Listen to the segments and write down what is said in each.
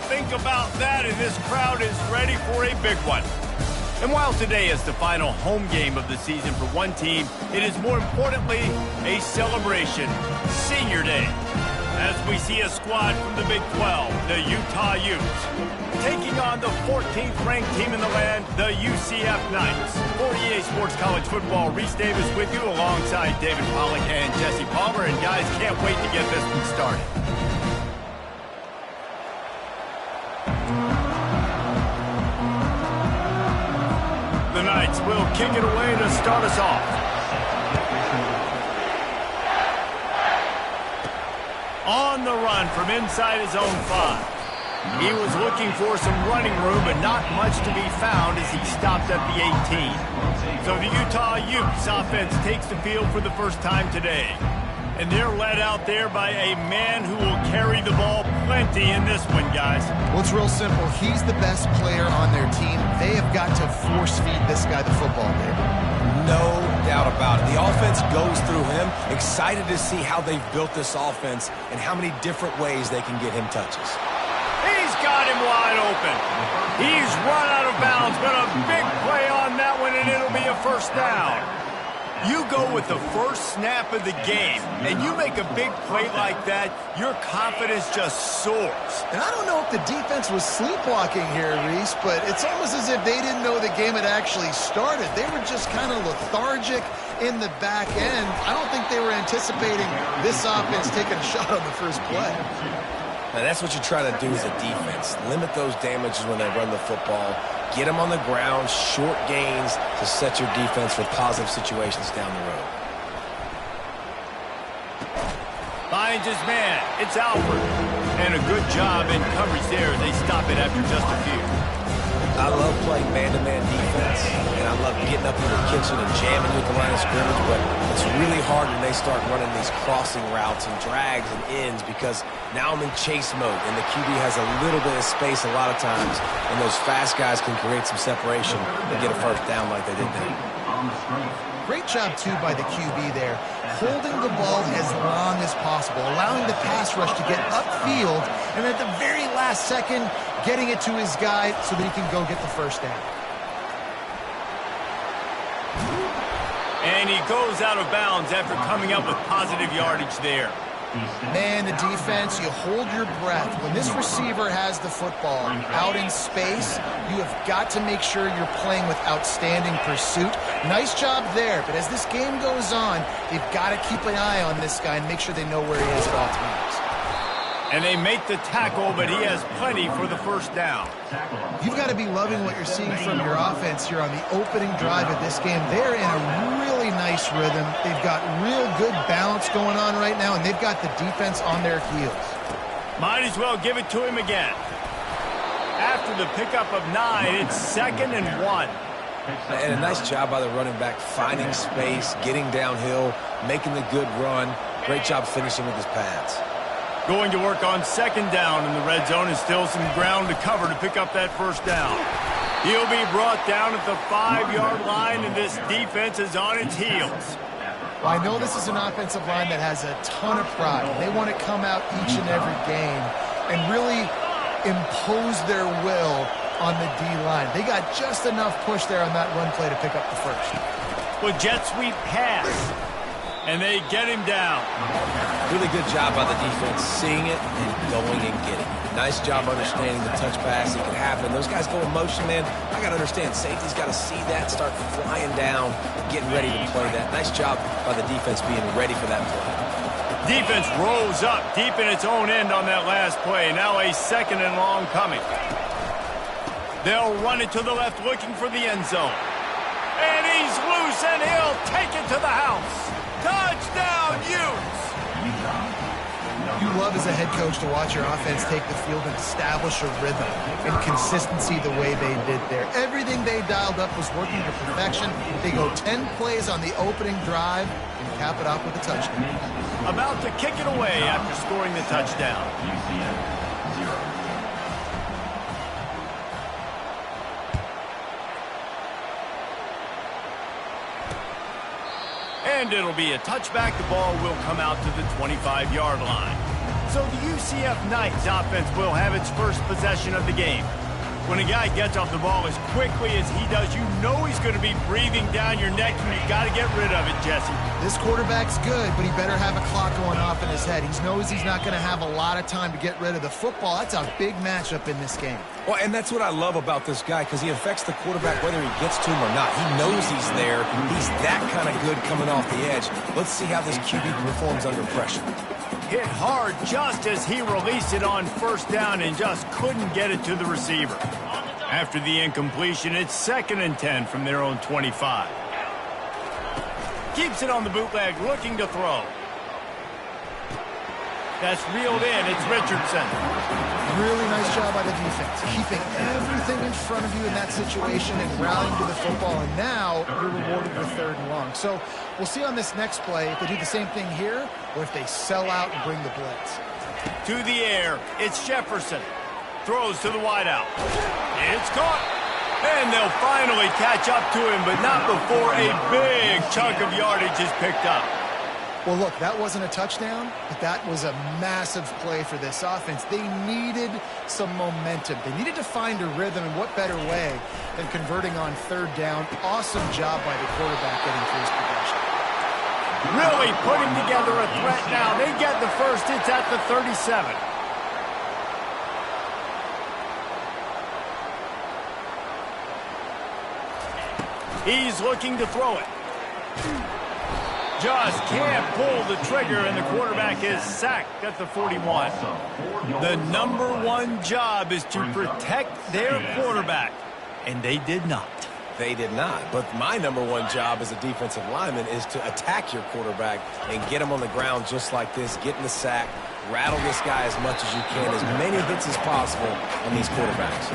think about that, and this crowd is ready for a big one. And while today is the final home game of the season for one team, it is more importantly a celebration, Senior Day, as we see a squad from the Big 12, the Utah Utes, taking on the 14th-ranked team in the land, the UCF Knights. For EA Sports College Football, Reese Davis with you alongside David Pollack and Jesse Palmer. And guys, can't wait to get this one started. The Knights will kick it away to start us off. On the run from inside his own 5. He was looking for some running room, but not much to be found as he stopped at the 18. So the Utah Utes offense takes the field for the first time today. And they're led out there by a man who will carry the ball plenty in this one, guys. Well, it's real simple. He's the best player on their team. They have got to force-feed this guy the football, David. No doubt about it. The offense goes through him. Excited to see how they've built this offense and how many different ways they can get him touches. He's got him wide open. He's run out of bounds, but a big play on that one, and it'll be a first down. You go with the first snap of the game, and you make a big play like that, your confidence just soars. And I don't know if the defense was sleepwalking here, Reese, but it's almost as if they didn't know the game had actually started. They were just kind of lethargic in the back end. I don't think they were anticipating this offense taking a shot on the first play. Now, that's what you try to do as a defense. Limit those damages when they run the football. Get them on the ground, short gains to set your defense for positive situations down the road. Finds his man. It's Alford. And a good job in coverage there. They stop it after just a few. I love playing man-to-man defense, and I love getting up in the kitchen and jamming with the line of scrimmage, but it's really hard when they start running these crossing routes and drags and ends because now I'm in chase mode, and the QB has a little bit of space a lot of times, and those fast guys can create some separation and get a first down like they did there. Great job, too, by the QB there, holding the ball as long as possible, allowing the pass rush to get upfield, and at the very last second, getting it to his guy so that he can go get the first down. And he goes out of bounds after coming up with positive yardage there. Man, the defense, you hold your breath. When this receiver has the football out in space, you have got to make sure you're playing with outstanding pursuit. Nice job there, but as this game goes on, they've got to keep an eye on this guy and make sure they know where he is at all times. And they make the tackle, but he has plenty for the first down. You've got to be loving what you're seeing from your offense here on the opening drive of this game. They're in a really nice rhythm. They've got real good balance going on right now, and they've got the defense on their heels. Might as well give it to him again. After the pickup of 9, it's 2nd and 1. And a nice job by the running back, finding space, getting downhill, making the good run. Great job finishing with his pads. Going to work on 2nd down in the red zone, and still some ground to cover to pick up that first down. He'll be brought down at the 5-yard line, and this defense is on its heels. Well, I know this is an offensive line that has a ton of pride. They want to come out each and every game and really impose their will on the D-line. They got just enough push there on that run play to pick up the first. Well, jet sweep pass, and they get him down. Really good job by the defense, seeing it and going and getting it. Nice job understanding the touch pass. It can happen. Those guys go in motion, man. I got to understand, safety's got to see that, start flying down, getting ready to play that. Nice job by the defense being ready for that play. Defense rose up deep in its own end on that last play. Now a 2nd and long coming. They'll run it to the left looking for the end zone. And he's loose, and he'll take it to the house. Touchdown, Utes! You love as a head coach to watch your offense take the field and establish a rhythm and consistency the way they did there. Everything they dialed up was working to perfection. They go 10 plays on the opening drive and cap it off with a touchdown. About to kick it away after scoring the touchdown. And it'll be a touchback. The ball will come out to the 25-yard line. So the UCF Knights offense will have its first possession of the game. When a guy gets off the ball as quickly as he does, you know he's going to be breathing down your neck, and you've got to get rid of it, Jesse. This quarterback's good, but he better have a clock going off in his head. He knows he's not going to have a lot of time to get rid of the football. That's a big matchup in this game. Well, and that's what I love about this guy, because he affects the quarterback whether he gets to him or not. He knows he's there. He's that kind of good coming off the edge. Let's see how this QB performs under pressure. Hit hard just as he released it on first down and just couldn't get it to the receiver. After the incompletion, it's 2nd and 10 from their own 25. Keeps it on the bootleg, looking to throw. That's reeled in. It's Richardson. Really nice job by the defense, keeping everything in front of you in that situation and rallying to the football. And now you're rewarded with 3rd and long. So we'll see on this next play if they do the same thing here or if they sell out and bring the blitz. To the air, it's Jefferson. Throws to the wideout. It's caught. And they'll finally catch up to him, but not before a big chunk of yardage is picked up. Well, look, that wasn't a touchdown, but that was a massive play for this offense. They needed some momentum. They needed to find a rhythm, and what better way than converting on 3rd down. Awesome job by the quarterback getting through his progression. Really putting together a threat now. They get the first. It's at the 37. He's looking to throw it. Just can't pull the trigger, and the quarterback is sacked at the 41. The #1 job is to protect their quarterback, and they did not. They did not. But my #1 job as a defensive lineman is to attack your quarterback and get him on the ground just like this, get in the sack, rattle this guy as much as you can, as many hits as possible on these quarterbacks.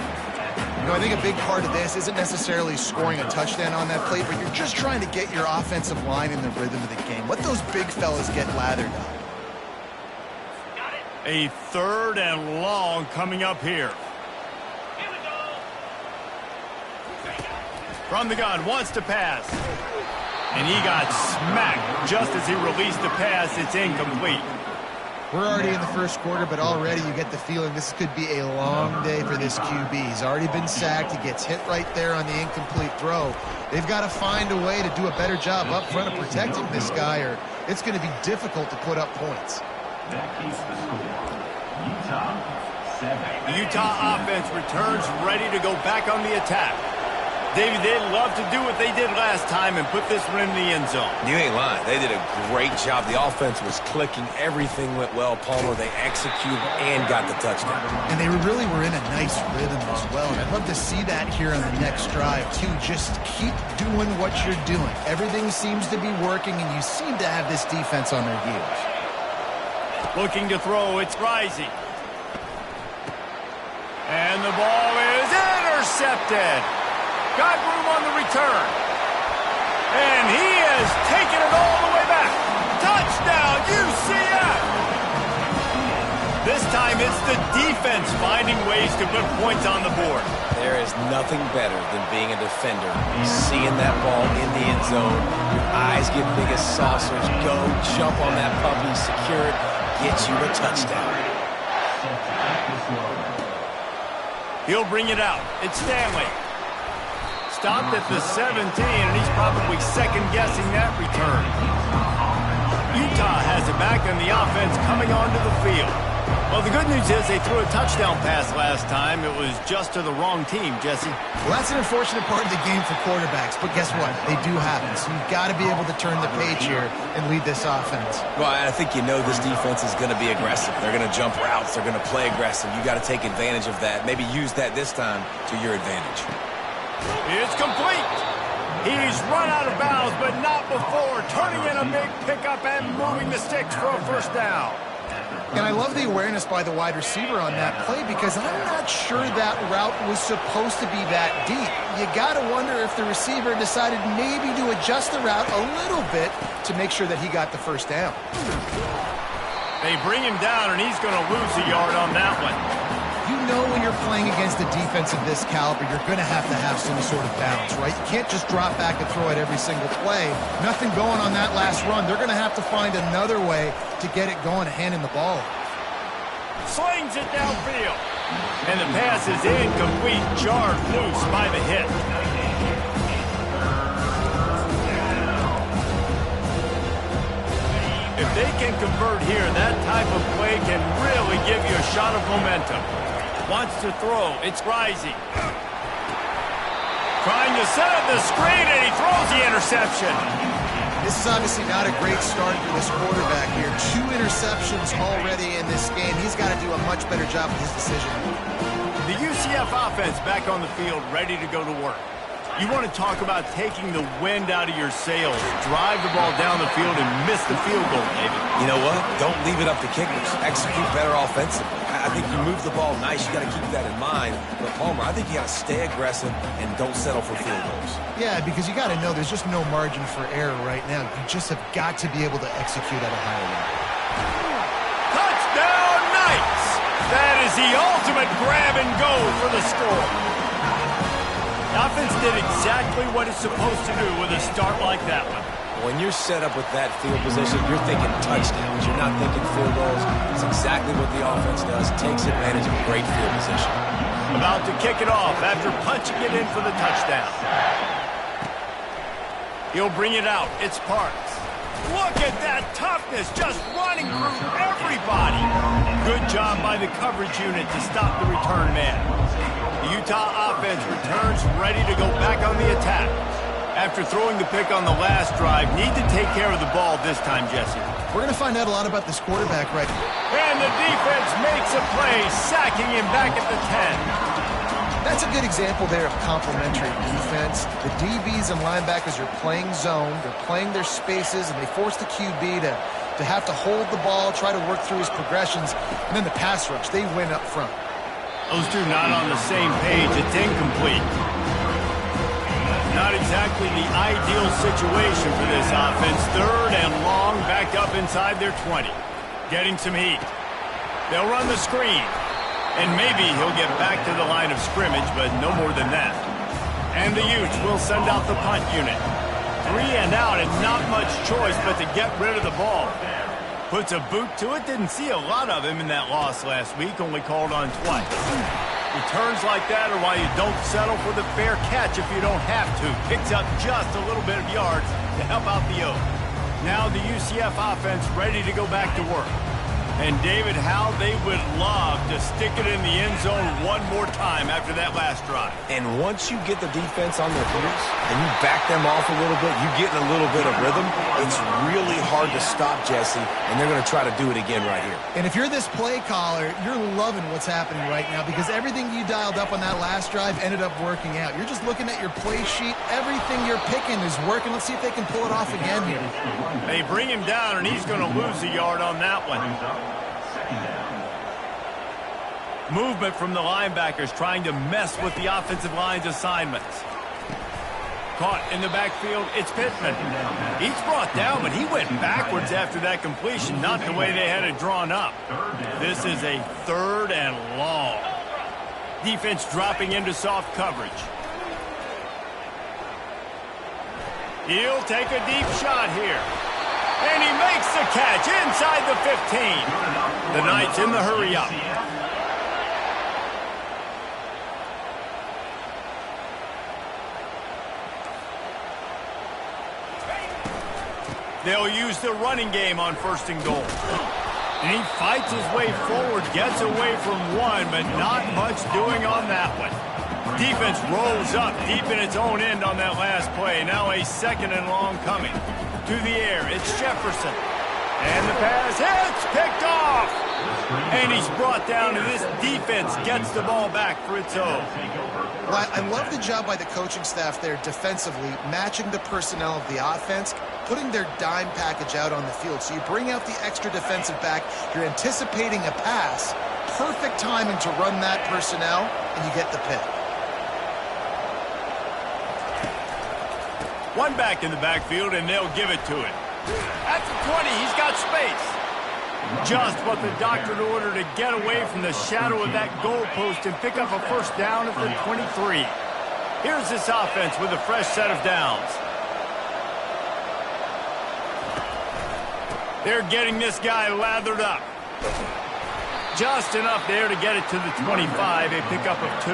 You know, I think a big part of this isn't necessarily scoring a touchdown on that play, but you're just trying to get your offensive line in the rhythm of the game. Let those big fellas get lathered up. A 3rd and long coming up here. From the gun, wants to pass. And he got smacked just as he released the pass. It's incomplete. We're already in the first quarter, but already you get the feeling this could be a long day for this QB. He's already been sacked. He gets hit right there on the incomplete throw. They've got to find a way to do a better job up front of protecting this guy, or it's going to be difficult to put up points. That keeps the score. Utah, 7. The Utah offense returns ready to go back on the attack. David, they'd love to do what they did last time and put this one in the end zone. You ain't lying. They did a great job. The offense was clicking. Everything went well, Palmer. They executed and got the touchdown. And they really were in a nice rhythm as well. And I'd love to see that here on the next drive, too. Just keep doing what you're doing. Everything seems to be working, and you seem to have this defense on their heels. Looking to throw. It's Rising. And the ball is intercepted. Got room on the return. And he has taken it all the way back. Touchdown, UCF! This time it's the defense finding ways to put points on the board. There is nothing better than being a defender. Seeing that ball in the end zone. Your eyes get big as saucers. Go, jump on that puppy, secure it, get you a touchdown. He'll bring it out. It's Stanley. Stopped at the 17, and he's probably second-guessing that return. Utah has it back, and the offense coming onto the field. Well, the good news is they threw a touchdown pass last time. It was just to the wrong team, Jesse. Well, that's an unfortunate part of the game for quarterbacks, but guess what? They do happen, so you've got to be able to turn the page here and lead this offense. Well, I think you know this defense is going to be aggressive. They're going to jump routes. They're going to play aggressive. You got to take advantage of that. Maybe use that this time to your advantage. It's complete. He's run out of bounds, but not before turning in a big pickup and moving the sticks for a first down. And I love the awareness by the wide receiver on that play, because I'm not sure that route was supposed to be that deep. You got to wonder if the receiver decided maybe to adjust the route a little bit to make sure that he got the first down. They bring him down, and he's going to lose a yard on that one. You know when you're playing against a defense of this caliber, you're going to have some sort of balance, right? You can't just drop back and throw it every single play. Nothing going on that last run. They're going to have to find another way to get it going and hand him the ball. Slings it downfield. And the pass is incomplete, jarred loose by the hit. If they can convert here, that type of play can really give you a shot of momentum. Wants to throw. It's rising. Trying to set up the screen, and he throws the interception. This is obviously not a great start for this quarterback here. 2 interceptions already in this game. He's got to do a much better job with his decision. The UCF offense back on the field, ready to go to work. You want to talk about taking the wind out of your sails. Drive the ball down the field and miss the field goal, David. You know what? Don't leave it up to kickers. Execute better offensively. I think you move the ball nice. You got to keep that in mind. But, Palmer, I think you got to stay aggressive and don't settle for field goals. Yeah, because you got to know there's just no margin for error right now. You just have got to be able to execute at a higher level. Touchdown, Knights! That is the ultimate grab and go for the score. The offense did exactly what it's supposed to do with a start like that one. When you're set up with that field position, you're thinking touchdowns. You're not thinking field goals. It's exactly what the offense does. Takes advantage of a great field position. About to kick it off after punching it in for the touchdown. He'll bring it out. It's Parks. Look at that toughness, just running through everybody. Good job by the coverage unit to stop the return man. The Utah offense returns ready to go back on the attack. After throwing the pick on the last drive, need to take care of the ball this time, Jesse. We're going to find out a lot about this quarterback right now. And the defense makes a play, sacking him back at the 10. That's a good example there of complementary defense. The DBs and linebackers are playing zone, they're playing their spaces, and they force the QB to have to hold the ball, try to work through his progressions, and then the pass rush, they win up front. Those two not on the same page. It's incomplete. Not exactly the ideal situation for this offense. 3rd and long, backed up inside their 20. Getting some heat. They'll run the screen. And maybe he'll get back to the line of scrimmage, but no more than that. And the Utes will send out the punt unit. 3 and out, and not much choice but to get rid of the ball. Puts a boot to it. Didn't see a lot of him in that loss last week. Only called on twice. Returns like that are why you don't settle for the fair catch if you don't have to. Picks up just a little bit of yards to help out the Oaks. Now the UCF offense ready to go back to work. And David, how they would love to stick it in the end zone one more time after that last drive. And once you get the defense on their heels and you back them off a little bit, you get in a little bit of rhythm, it's really hard to stop, Jesse, and they're going to try to do it again right here. And if you're this play caller, you're loving what's happening right now because everything you dialed up on that last drive ended up working out. You're just looking at your play sheet. Everything you're picking is working. Let's see if they can pull it off again here. They bring him down, and he's going to lose a yard on that one. Movement from the linebackers trying to mess with the offensive line's assignments. Caught in the backfield, it's Pittman. He's brought down, but he went backwards after that completion, not the way they had it drawn up. This is a 3rd and long. Defense dropping into soft coverage. He'll take a deep shot here. And he makes the catch inside the 15. The Knights in the hurry up. They'll use the running game on 1st and goal. And he fights his way forward, gets away from one, but not much doing on that one. Defense rolls up deep in its own end on that last play. Now a 2nd and long coming. To the air, it's Jefferson. And the pass hits, picked off. And he's brought down, and this defense gets the ball back for its own. Well, I love the job by the coaching staff there defensively, matching the personnel of the offense, putting their dime package out on the field. So you bring out the extra defensive back, you're anticipating a pass, perfect timing to run that personnel, and you get the pick. One back in the backfield, and they'll give it to him. At the 20, he's got space. Just what the doctor ordered to get away from the shadow of that goalpost and pick up a 1st down at the 23. Here's this offense with a fresh set of downs. They're getting this guy lathered up. Just enough there to get it to the 25, a pickup of 2.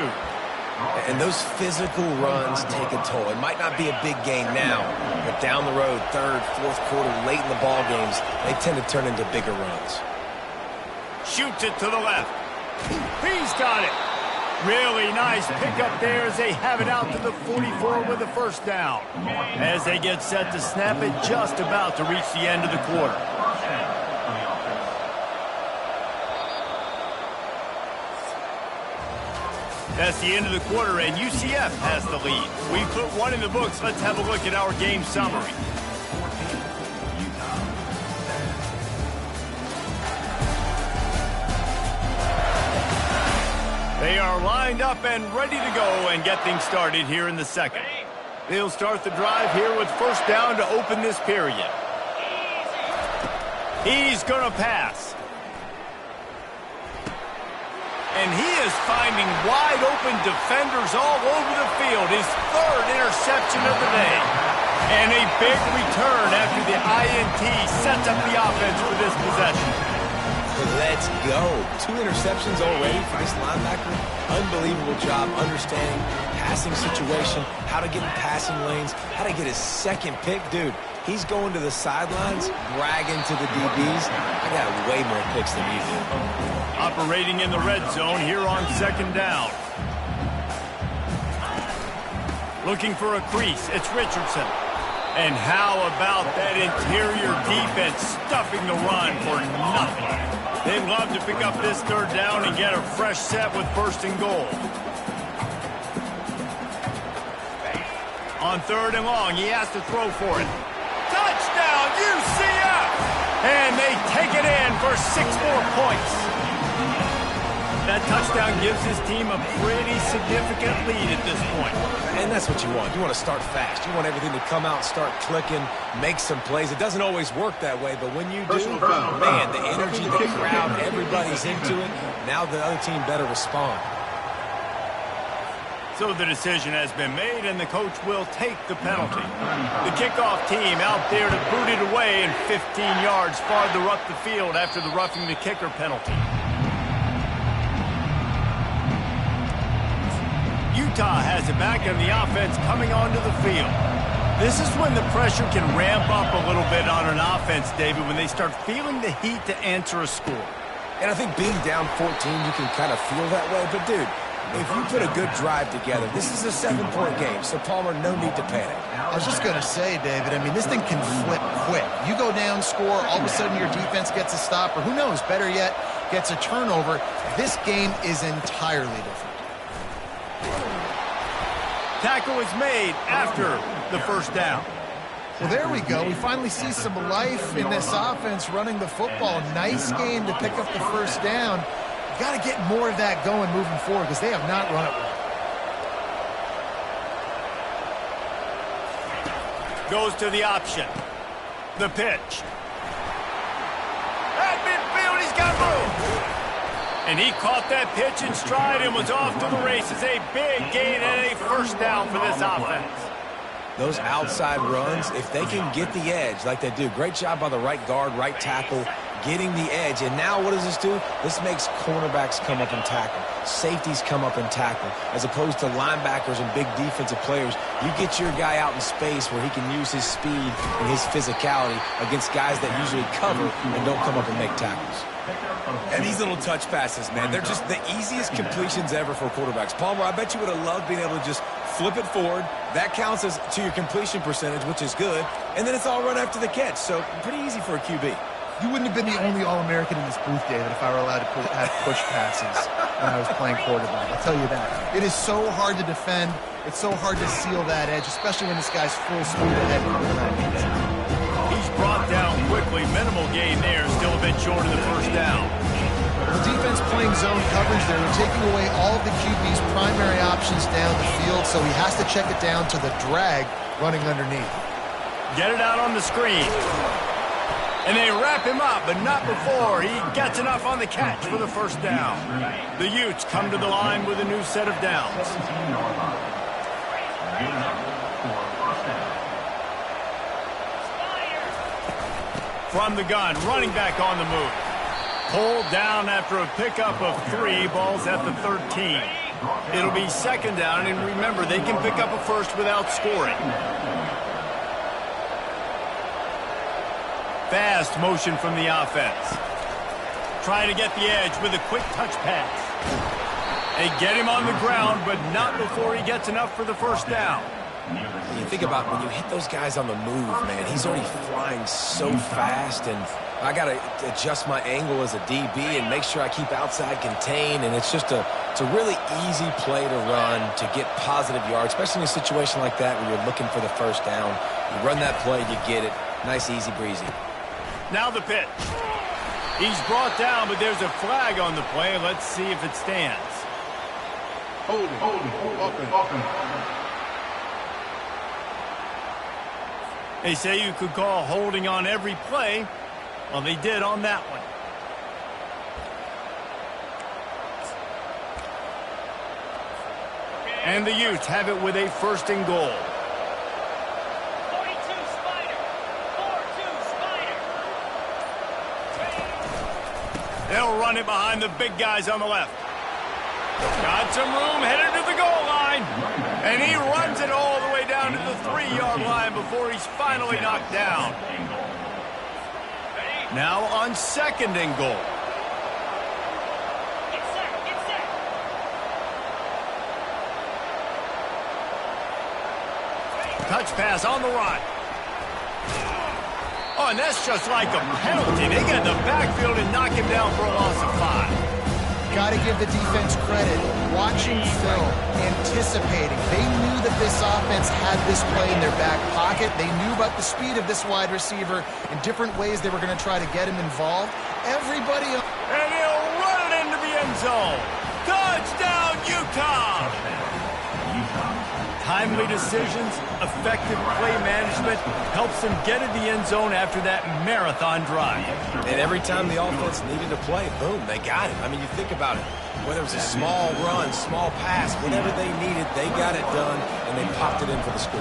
And those physical runs take a toll. It might not be a big gain now, but down the road, third, fourth quarter, late in the ball games, they tend to turn into bigger runs. Shoots it to the left. He's got it. Really nice pickup there as they have it out to the 44 with a first down. As they get set to snap it, just about to reach the end of the quarter. That's the end of the quarter, and UCF has the lead. We put one in the books. Let's have a look at our game summary. They are lined up and ready to go and get things started here in the second. They'll start the drive here with first down to open this period. He's going to pass. And he is finding wide-open defenders all over the field. His third interception of the day. And a big return after the INT sets up the offense for this possession. Let's go. 2 interceptions already for this linebacker. Unbelievable job understanding passing situation, how to get in passing lanes, how to get his second pick. Dude, he's going to the sidelines, bragging to the DBs. I got way more picks than you do. Operating in the red zone here on second down. Looking for a crease. It's Richardson. And how about that interior defense stuffing the run for nothing? They'd love to pick up this third down and get a fresh set with first and goal. On third and long, he has to throw for it. Touchdown, UCF! And they take it in for 6 more points. That touchdown gives his team a pretty significant lead at this point. And that's what you want. You want to start fast. You want everything to come out, start clicking, make some plays. It doesn't always work that way, but when you do, man, the energy, the crowd, everybody's into it. Now the other team better respond. So the decision has been made, and the coach will take the penalty. The kickoff team out there to boot it away and 15 yards farther up the field after the roughing the kicker penalty. Utah has it back, and the offense coming onto the field. This is when the pressure can ramp up a little bit on an offense, David, when they start feeling the heat to answer a score. And I think being down 14, you can kind of feel that way. But, dude, if you put a good drive together, this is a 7-point game, so, Palmer, no need to panic. I was just going to say, David, I mean, this thing can flip quick. You go down, score, all of a sudden your defense gets a stop, or who knows, better yet, gets a turnover. This game is entirely different. Tackle is made after the first down. Well, there we go. We finally see some life in this offense running the football. Nice game to pick up the first down. Got to get more of that going moving forward because they have not run it well. Goes to the option. The pitch. At midfield, he's got room. And he caught that pitch in stride and was off to the races. A big gain and a first down for this offense. Those outside runs, if they can get the edge like they do, great job by the right guard, right tackle, getting the edge. And now what does this do? This makes cornerbacks come up and tackle. Safeties come up and tackle. As opposed to linebackers and big defensive players, you get your guy out in space where he can use his speed and his physicality against guys that usually cover and don't come up and make tackles. And these little touch passes, man, they're just the easiest completions ever for quarterbacks. Palmer, I bet you would have loved being able to just flip it forward. That counts as to your completion percentage, which is good. And then it's all run after the catch, so pretty easy for a QB. You wouldn't have been the only All-American in this booth, David, if I were allowed to have push passes when I was playing quarterback. I'll tell you that. It is so hard to defend. It's so hard to seal that edge, especially when this guy's full speed ahead. He's brought down quickly. Minimal gain there. Still a bit short of the first down. The defense playing zone coverage there. They're taking away all of the QB's primary options down the field, so he has to check it down to the drag running underneath. Get it out on the screen. And they wrap him up, but not before he gets enough on the catch for the first down. The Utes come to the line with a new set of downs. From the gun, running back on the move. Pulled down after a pickup of 3, balls at the 13. It'll be second down, and remember, they can pick up a first without scoring. Fast motion from the offense. Trying to get the edge with a quick touch pass. They get him on the ground, but not before he gets enough for the first down. You think about when you hit those guys on the move, man, he's already flying so fast, and I got to adjust my angle as a DB and make sure I keep outside contained, and it's a really easy play to run to get positive yards, especially in a situation like that where you're looking for the first down. You run that play, you get it. Nice, easy breezy. Now the pitch. He's brought down, but there's a flag on the play. Let's see if it stands. Open. They say you could call holding on every play. Well, they did on that one. And the Utes have it with a first and goal. 42 Spider. 4-2 Spider. They'll run it behind the big guys on the left. Got some room, headed to the goal line. And he runs it all the way down to the 3-yard line before he's finally knocked down. Now on second and goal. Get set. Touch pass on the run. Oh, and that's just like a penalty. They get in the backfield and knock him down for a loss of 5. Got to give the defense credit. Watching film, anticipating. They knew that this offense had this play in their back pocket. They knew about the speed of this wide receiver and different ways they were going to try to get him involved. Everybody... And he'll run it into the end zone. Touchdown, Utah! Timely decisions, effective play management helps them get in the end zone after that marathon drive. And every time the offense needed a play, boom, they got it. I mean, you think about it. Whether it was a small run, small pass, whatever they needed, they got it done, and they popped it in for the score.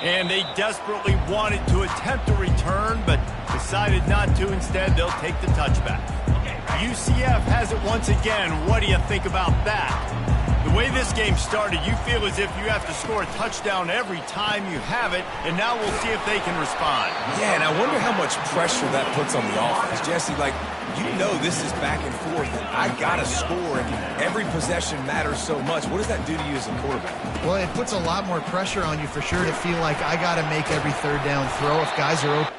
And they desperately wanted to attempt a return, but decided not to. Instead, they'll take the touchback. UCF has it once again. What do you think about that? The way this game started, you feel as if you have to score a touchdown every time you have it, and now we'll see if they can respond. Yeah, and I wonder how much pressure that puts on the offense. Jesse, like, you know this is back and forth, and I got to score, and every possession matters so much. What does that do to you as a quarterback? Well, it puts a lot more pressure on you for sure to feel like I got to make every third down throw if guys are open.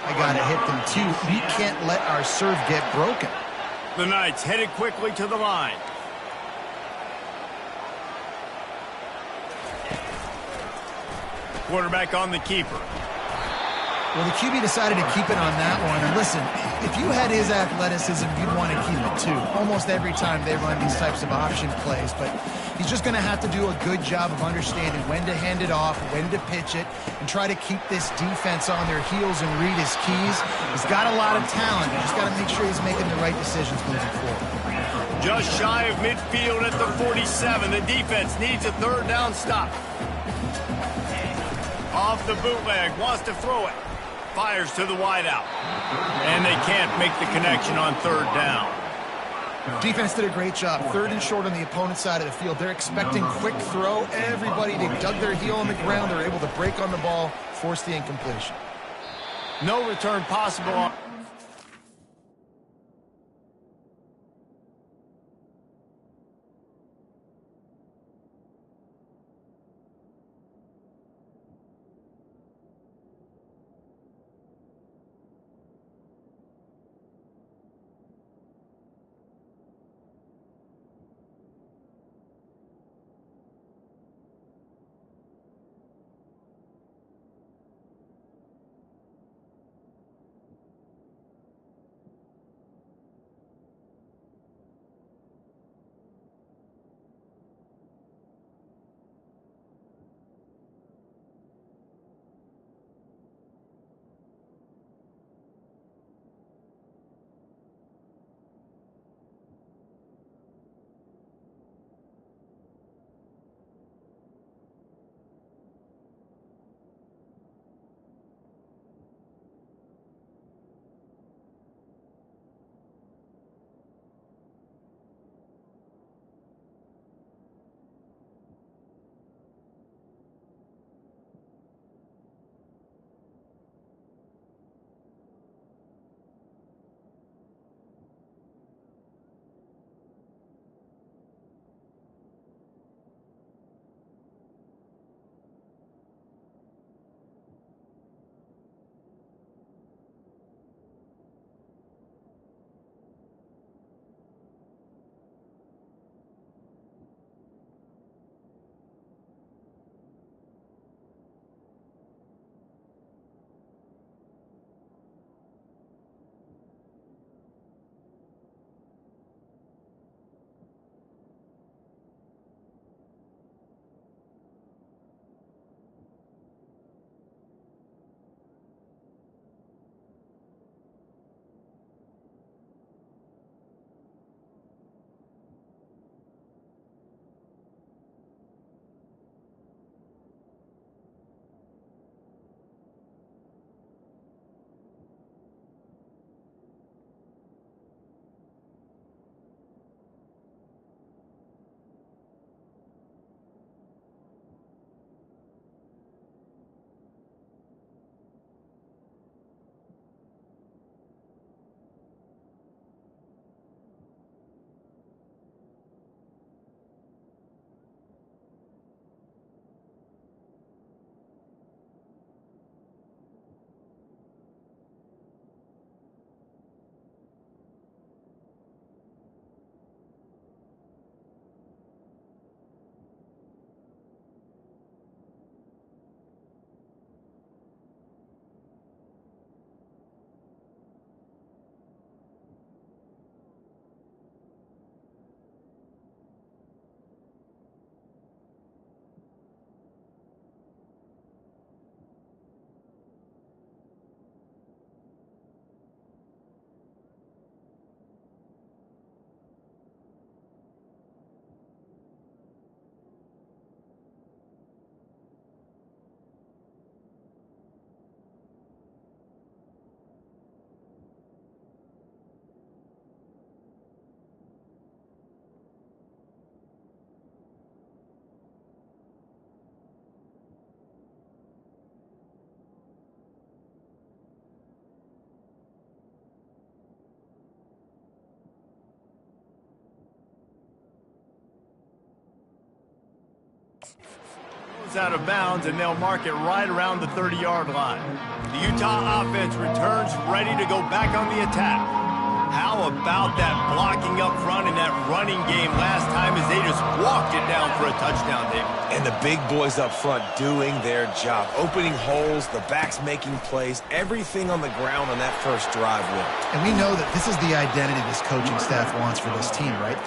I got to hit them too. We can't let our serve get broken. The Knights headed quickly to the line. Quarterback on the keeper. Well, the QB decided to keep it on that one. And listen, if you had his athleticism, you'd want to keep it too. Almost every time they run these types of option plays. But he's just going to have to do a good job of understanding when to hand it off, when to pitch it, and try to keep this defense on their heels and read his keys. He's got a lot of talent. You just got to make sure he's making the right decisions moving forward. Just shy of midfield at the 47. The defense needs a third down stop. Off the bootleg, wants to throw it. Fires to the wideout. And they can't make the connection on third down. Defense did a great job. Third and short on the opponent's side of the field. They're expecting quick throw. Everybody, they dug their heel on the ground. They're able to break on the ball, force the incompletion. No return possible. It's out of bounds, and they'll mark it right around the 30-yard line. The Utah offense returns ready to go back on the attack. How about that blocking up front in that running game last time as they just walked it down for a touchdown, David? And the big boys up front doing their job. Opening holes, the backs making plays, everything on the ground on that first drive worked. And we know that this is the identity this coaching staff wants for this team, right?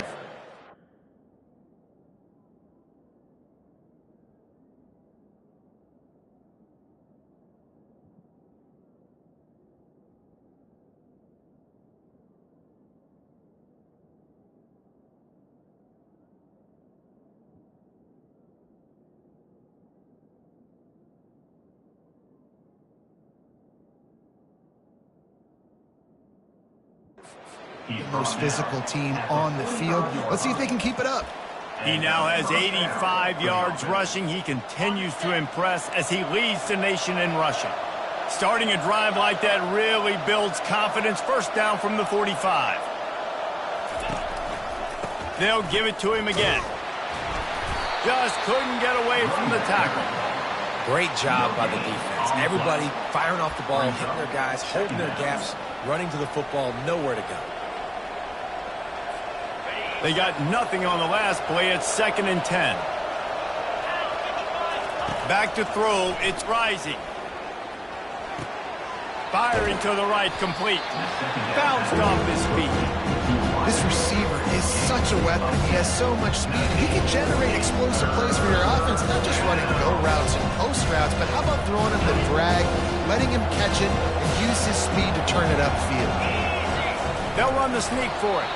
Most physical team on the field. Let's see if they can keep it up. He now has 85 yards rushing. He continues to impress as he leads the nation in rushing. Starting a drive like that really builds confidence. First down from the 45. They'll give it to him again. Just couldn't get away from the tackle. Great job by the defense. Everybody firing off the ball, hitting their guys, holding their gaps, running to the football, nowhere to go. They got nothing on the last play. It's 2nd and 10. Back to throw. It's rising. Firing to the right, complete. Bounced off his feet. This receiver is such a weapon. He has so much speed. He can generate explosive plays for your offense, not just running go routes and post routes, but how about throwing him the drag, letting him catch it, and use his speed to turn it upfield. They'll run the sneak for it.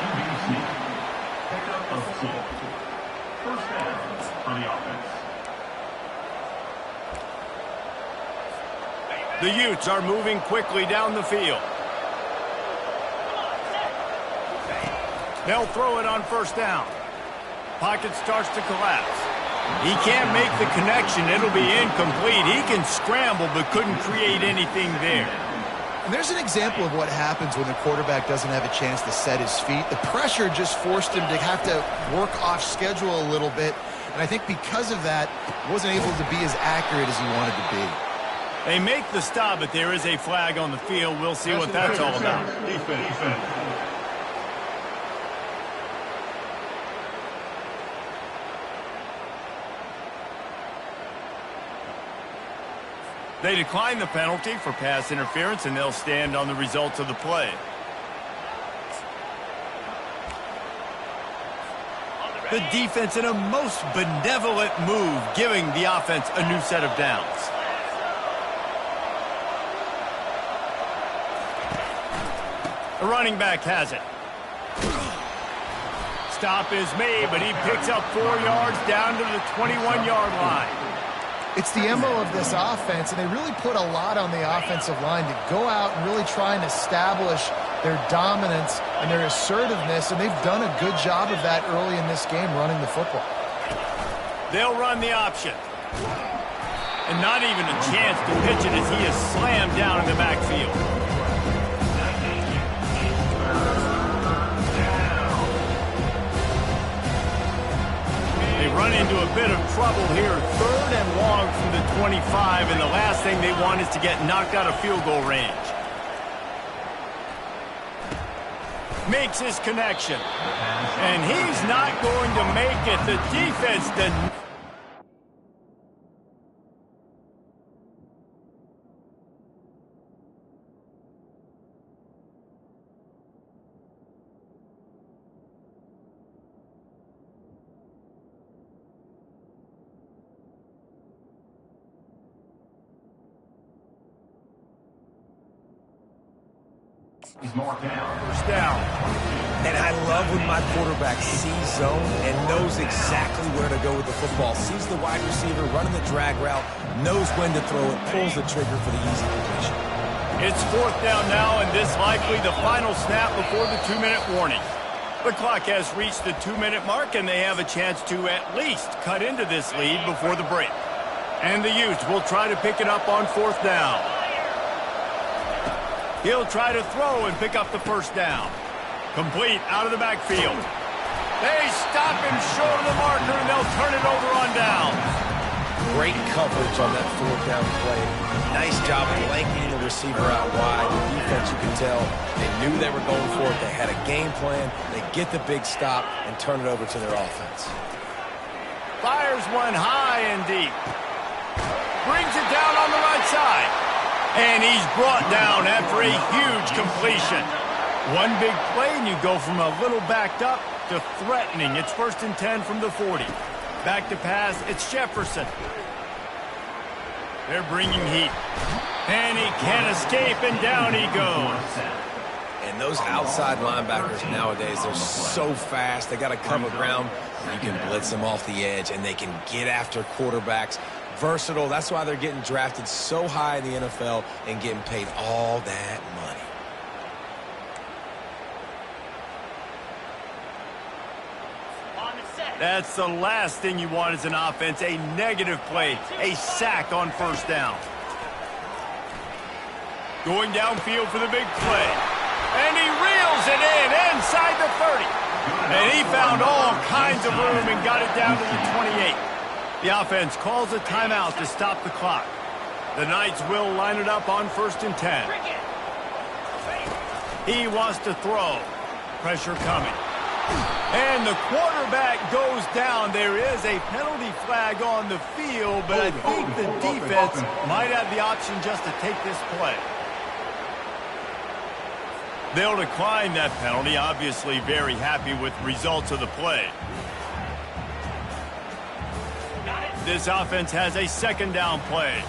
Pickup of 6. First down for the offense. The Utes are moving quickly down the field. They'll throw it on first down. Pocket starts to collapse. He can't make the connection. It'll be incomplete. He can scramble but couldn't create anything there. And there's an example of what happens when the quarterback doesn't have a chance to set his feet. The pressure just forced him to have to work off schedule a little bit. And I think because of that, he wasn't able to be as accurate as he wanted to be. They make the stop, but there is a flag on the field. We'll see what that's all about. Defense. They decline the penalty for pass interference, and they'll stand on the results of the play. The defense in a most benevolent move, giving the offense a new set of downs. The running back has it. Stop is made, but he picks up 4 yards down to the 21-yard line. It's the MO of this offense, and they really put a lot on the offensive line to go out and really try and establish their dominance and their assertiveness, and they've done a good job of that early in this game running the football. They'll run the option. And not even a chance to pitch it as he is slammed down in the backfield. They run into a bit of trouble here. 3rd and long from the 25, and the last thing they want is to get knocked out of field goal range. Makes his connection. And he's not going to make it. The defense did. He's marked down. First down. And I love when my quarterback sees zone and knows exactly where to go with the football. Sees the wide receiver running the drag route, knows when to throw it, pulls the trigger for the easy completion. It's 4th down now, and this likely the final snap before the 2-minute warning. The clock has reached the 2-minute mark, and they have a chance to at least cut into this lead before the break. And the Utes will try to pick it up on 4th down. He'll try to throw and pick up the first down. Complete out of the backfield. They stop him short of the marker, and they'll turn it over on downs. Great coverage on that fourth down play. Nice job blanketing the receiver out wide. The defense, you can tell, they knew they were going for it. They had a game plan. They get the big stop and turn it over to their offense. Fires one high and deep. Brings it down on the right side. And he's brought down after a huge completion. One big play and you go from a little backed up to threatening. It's 1st and 10 from the 40. Back to pass, it's Jefferson. They're bringing heat. And he can't escape, and down he goes. And those outside linebackers nowadays, they're so fast. They got to cover ground. You can blitz them off the edge, and they can get after quarterbacks. Versatile. That's why they're getting drafted so high in the NFL and getting paid all that money. That's the last thing you want as an offense, a negative play, a sack on 1st down. Going downfield for the big play. And he reels it in inside the 30. And he found all kinds of room and got it down to the 28. The offense calls a timeout to stop the clock. The Knights will line it up on 1st and 10. He wants to throw. Pressure coming. And the quarterback goes down. There is a penalty flag on the field, but I think the defense might have the option just to take this play. They'll decline that penalty, obviously very happy with results of the play. This offense has a 2nd down play.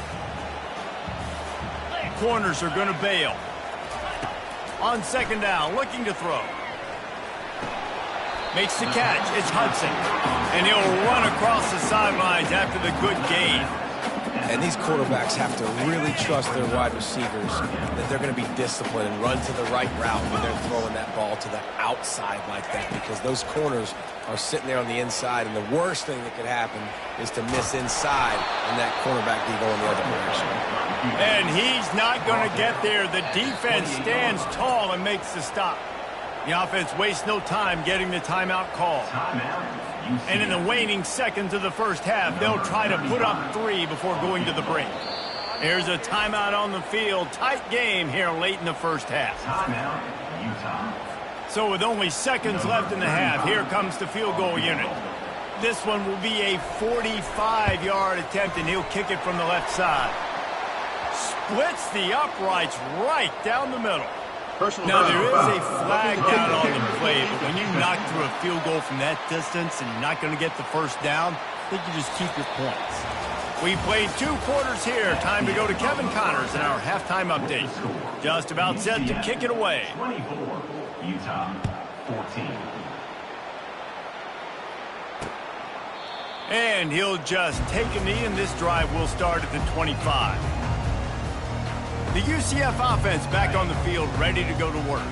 Corners are going to bail. On 2nd down, looking to throw. Makes the catch. It's Hudson. And he'll run across the sidelines after the good gain. And these quarterbacks have to really trust their wide receivers that they're going to be disciplined and run to the right route when they're throwing that ball to the outside like that, because those corners are sitting there on the inside, and the worst thing that could happen is to miss inside and that cornerback be going the other direction. And he's not going to get there. The defense stands tall and makes the stop. The offense wastes no time getting the timeout call. And in the waning seconds of the 1st half, they'll try to put up 3 before going to the break. There's a timeout on the field. Tight game here late in the 1st half. So with only seconds left in the half, here comes the field goal unit. This one will be a 45-yard attempt, and he'll kick it from the left side. Splits the uprights right down the middle. Now, there is a flag down on the play, but when you knock through a field goal from that distance and you're not going to get the 1st down, I think you just keep your points. We played 2 quarters here. Time to go to Kevin Connors in our halftime update. Just about set to kick it away. 24, Utah, 14. And he'll just take a knee, and this drive will start at the 25. The UCF offense back on the field, ready to go to work.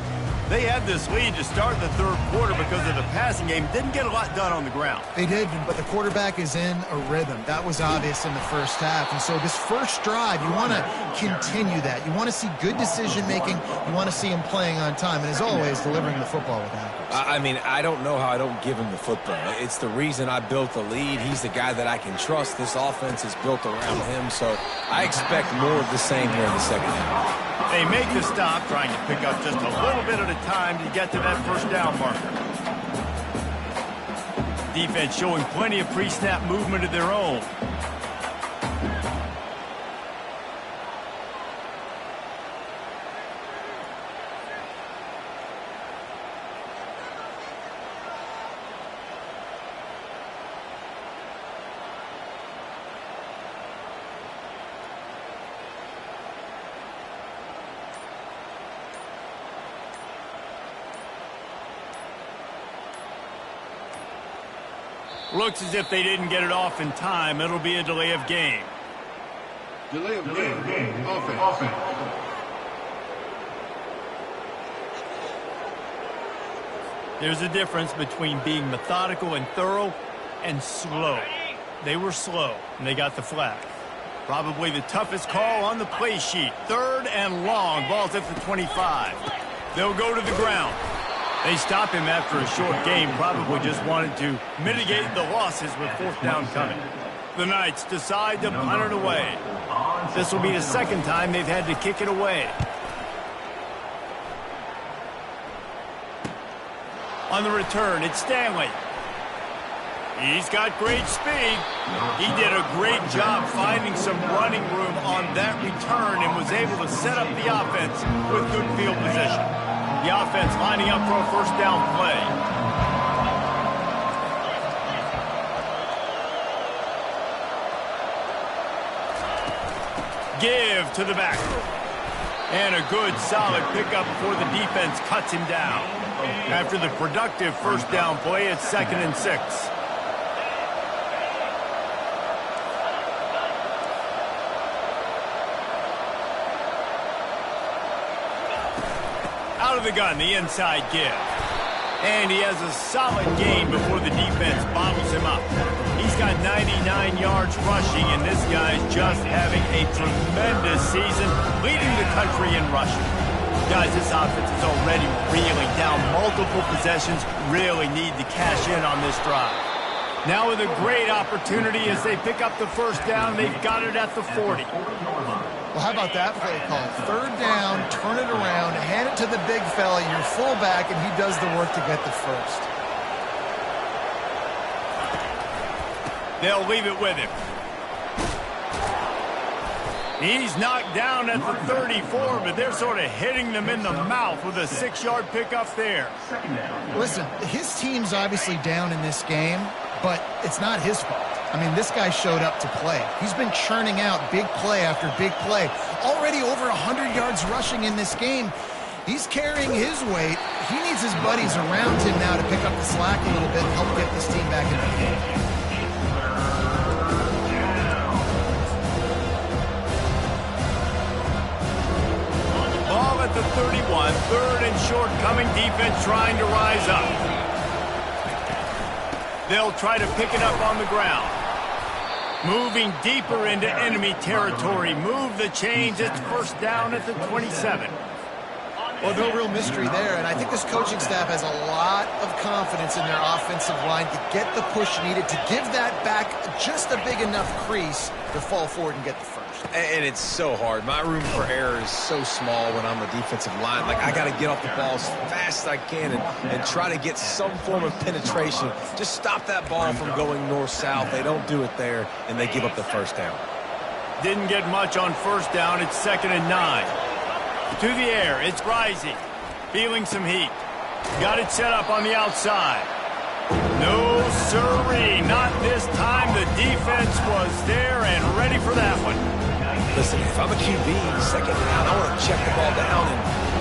They had this lead to start the 3rd quarter because of the passing game. Didn't get a lot done on the ground. They did, but the quarterback is in a rhythm. That was obvious in the 1st half. And so this 1st drive, you want to continue that. You want to see good decision-making. You want to see him playing on time. And as always, delivering the football with accuracy. I mean, I don't know how I don't give him the football. It's the reason I built the lead. He's the guy that I can trust. This offense is built around him. So I expect more of the same here in the 2nd half. They make the stop, trying to pick up just a little bit at a time to get to that 1st down marker. Defense showing plenty of pre-snap movement of their own. Looks as if they didn't get it off in time. It'll be a delay of game. Delay of game. Offense. There's a difference between being methodical and thorough and slow. They were slow, and they got the flag. Probably the toughest call on the play sheet. 3rd and long. Ball's at the 25. They'll go to the ground. They stop him after a short game. Probably just wanted to mitigate the losses with 4th down coming. The Knights decide to punt it away. This will be the second time they've had to kick it away. On the return, it's Stanley. He's got great speed. He did a great job finding some running room on that return and was able to set up the offense with good field position. The offense lining up for a first down play. Give to the back. And a good, solid pickup before the defense cuts him down. After the productive first down play, it's 2nd and 6. Out of the gun, the inside give. And he has a solid gain before the defense bottles him up. He's got 99 yards rushing, and this guy's just having a tremendous season, leading the country in rushing. Guys, this offense is already reeling down multiple possessions, really need to cash in on this drive. Now with a great opportunity as they pick up the first down, they've got it at the 40. Well, how about that play call? 3rd down, turn it around, hand it to the big fella, your fullback, and he does the work to get the first. They'll leave it with him. He's knocked down at the 34, but they're sort of hitting them in the mouth with a 6-yard pickup there. Listen, his team's obviously down in this game, but it's not his fault. I mean, this guy showed up to play. He's been churning out big play after big play. Already over 100 yards rushing in this game. He's carrying his weight. He needs his buddies around him now to pick up the slack a little bit and help get this team back in the game. Ball at the 31, 3rd and short, coming defense trying to rise up. They'll try to pick it up on the ground. Moving deeper into enemy territory. Move the chains. It's first down at the 27. Well, no real mystery there, and I think this coaching staff has a lot of confidence in their offensive line to get the push needed, to give that back just a big enough crease to fall forward and get the first. And it's so hard. My room for error is so small when I'm a defensive line. Like, I got to get off the ball as fast as I can and try to get some form of penetration. Just stop that ball from going north-south. They don't do it there, and they give up the first down. Didn't get much on first down. It's 2nd and 9. To the air. It's rising. Feeling some heat. Got it set up on the outside. No, sirree. Not this time. The defense was there and ready for that one. Listen, if I'm a QB, 2nd down, I want to check the ball down and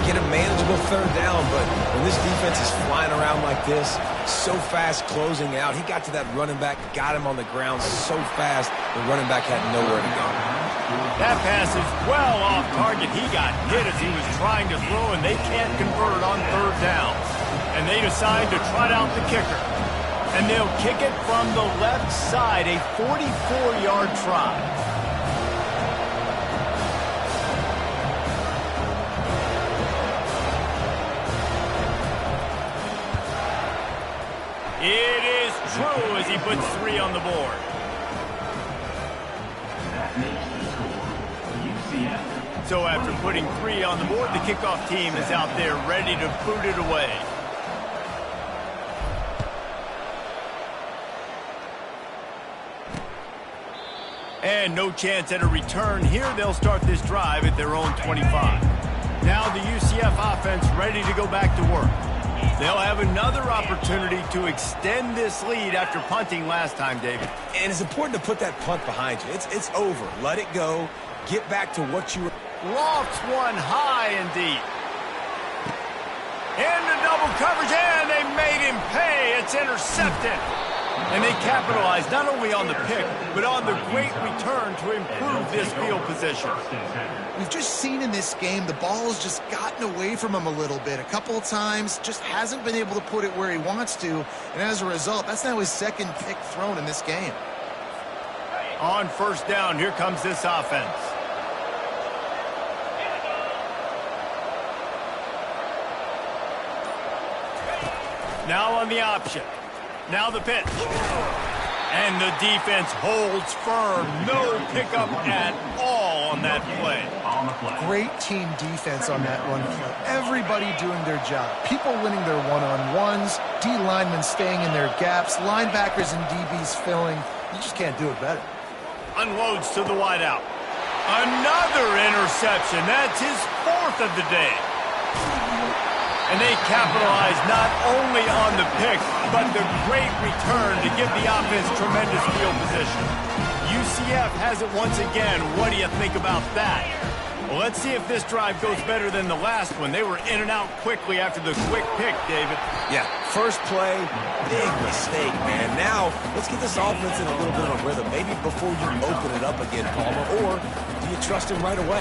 get a manageable 3rd down. But when this defense is flying around like this, so fast closing out, he got to that running back, got him on the ground so fast, the running back had nowhere to go. That pass is well off target. He got hit as he was trying to throw, and they can't convert on 3rd down. And they decide to trot out the kicker. And they'll kick it from the left side, a 44-yard try. It is true as he puts 3 on the board. So after putting 3 on the board, the kickoff team is out there ready to boot it away. And no chance at a return here. They'll start this drive at their own 25. Now the UCF offense ready to go back to work. They'll have another opportunity to extend this lead after punting last time, David. And it's important to put that punt behind you. It's over. Let it go. Get back to what you were. Lofts one high and deep. Into double coverage, and they made him pay. It's intercepted. And they capitalized not only on the pick, but on the great return to improve this field position. We've just seen in this game the ball has just gotten away from him a little bit. A couple of times, just hasn't been able to put it where he wants to. And as a result, that's now his 2nd pick thrown in this game. On first down, here comes this offense. Now on the option. Now the pitch. And the defense holds firm. No pickup at all on that play. On the play. Great team defense on that run play. Everybody doing their job. People winning their one-on-ones, D linemen staying in their gaps, linebackers and DBs filling. You just can't do it better. Unloads to the wideout. Another interception. That's his 4th of the day. And they capitalize not only on the pick, but the great return to give the offense tremendous field position. UCF has it once again. What do you think about that? Well, let's see if this drive goes better than the last one. They were in and out quickly after the quick pick, David. Yeah, first play, big mistake, man. Now, let's get this offense in a little bit of a rhythm. Maybe before you open it up again, Palmer, or do you trust him right away?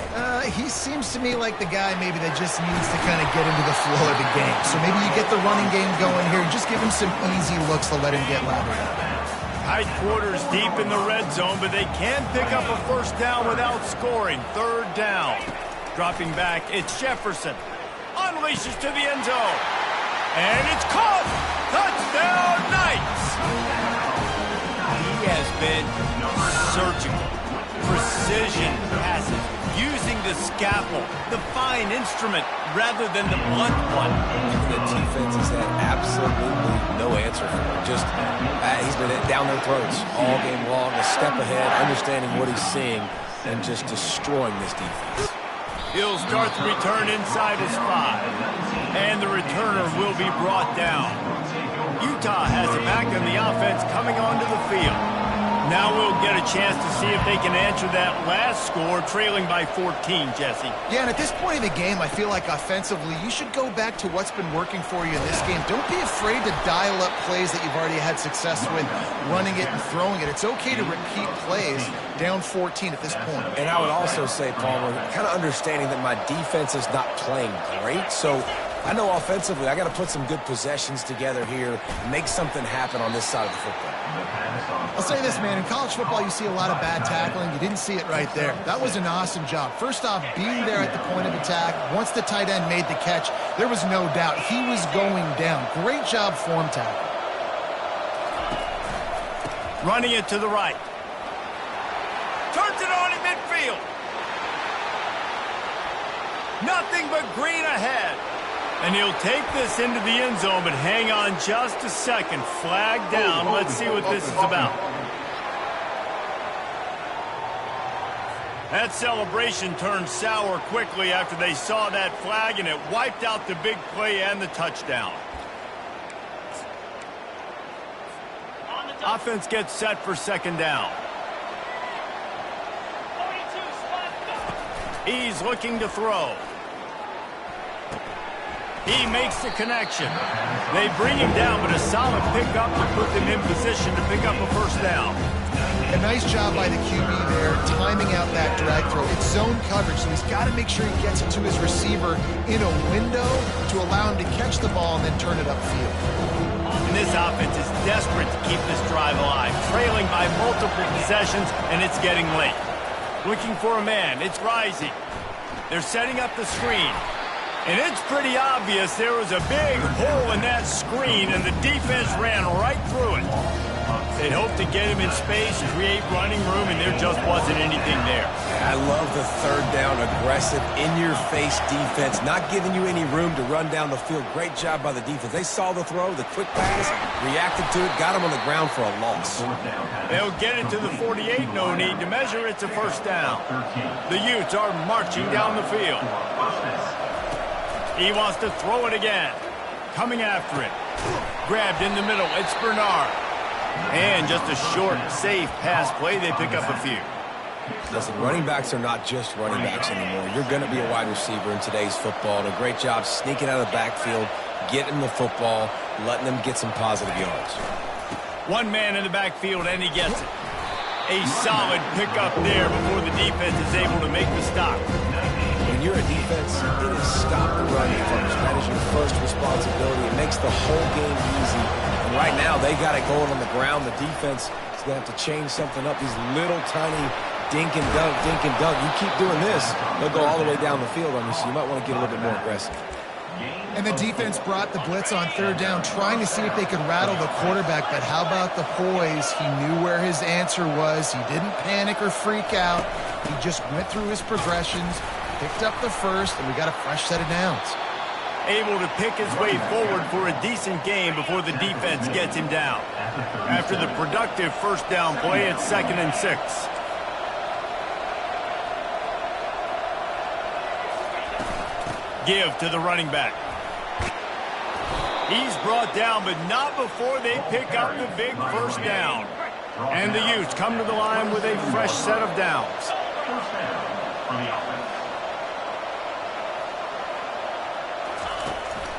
He seems to me like the guy maybe that just needs to kind of get into the flow of the game. So maybe you get the running game going here and just give him some easy looks to let him get lathered up. Tight quarters deep in the red zone, but they can pick up a first down without scoring. 3rd down. Dropping back, it's Jefferson. Unleashes to the end zone. And it's caught! Touchdown, Knights! He has been surgical. Precision passes, using the scalpel, the fine instrument, rather than the blunt one. The defense has had absolutely no answer for him. Just, he's been down their throats all game long, a step ahead, understanding what he's seeing, and just destroying this defense. He'll start the return inside his 5, and the returner will be brought down. Utah has it back on the offense coming onto the field. Now we'll get a chance to see if they can answer that last score, trailing by 14, Jesse. Yeah, and at this point in the game, I feel like offensively, you should go back to what's been working for you in this game. Don't be afraid to dial up plays that you've already had success with, running it and throwing it. It's okay to repeat plays down 14 at this point. And I would also say, Palmer, kind of understanding that my defense is not playing great, so I know offensively I got to put some good possessions together here, make something happen on this side of the football. I'll say this, man. In college football, you see a lot of bad tackling. You didn't see it right there. That was an awesome job. First off, being there at the point of attack. Once the tight end made the catch, there was no doubt he was going down. Great job form tackle. Running it to the right. Turns it on in midfield. Nothing but green ahead. And he'll take this into the end zone, but hang on just a second. Flag down. Let's see what this is about. That celebration turned sour quickly after they saw that flag, and it wiped out the big play and the touchdown. Offense gets set for 2nd down. 42, spot, go. He's looking to throw. He makes the connection. They bring him down, but a solid pickup to put them in position to pick up a first down. A nice job by the QB there, timing out that drag throw. It's zone coverage, so he's got to make sure he gets it to his receiver in a window to allow him to catch the ball and then turn it upfield. And this offense is desperate to keep this drive alive, trailing by multiple possessions, and it's getting late. Looking for a man. It's rising. They're setting up the screen. And it's pretty obvious there was a big hole in that screen, and the defense ran right through it. They'd hoped to get him in space, create running room, and there just wasn't anything there. I love the 3rd down, aggressive, in-your-face defense, not giving you any room to run down the field. Great job by the defense. They saw the throw, the quick pass, reacted to it, got him on the ground for a loss. They'll get it to the 48, no need to measure. It's a first down. The Utes are marching down the field. He wants to throw it again. Coming after it. Grabbed in the middle. It's Bernard. And just a short, safe pass play. They pick up a few. Listen, running backs are not just running backs anymore. You're going to be a wide receiver in today's football. And a great job sneaking out of the backfield, getting the football, letting them get some positive yards. One man in the backfield, and he gets it. A solid pickup there before the defense is able to make the stop. When you're a defense, it is stop the run first. That is your first responsibility. It makes the whole game easy. And right now, they got it going on the ground. The defense is going to have to change something up. These little tiny dink and dunk. You keep doing this, they'll go all the way down the field on you, so you might want to get a little bit more aggressive. And the defense brought the blitz on third down, trying to see if they could rattle the quarterback. But how about the poise? He knew where his answer was. He didn't panic or freak out. He just went through his progressions, picked up the first, and we got a fresh set of downs. Able to pick his way forward for a decent game before the defense gets him down. After the productive first down play, it's 2nd and 6. Give to the running back. He's brought down, but not before they pick up the big first down. And the Utes come to the line with a fresh set of downs. First down for the offense.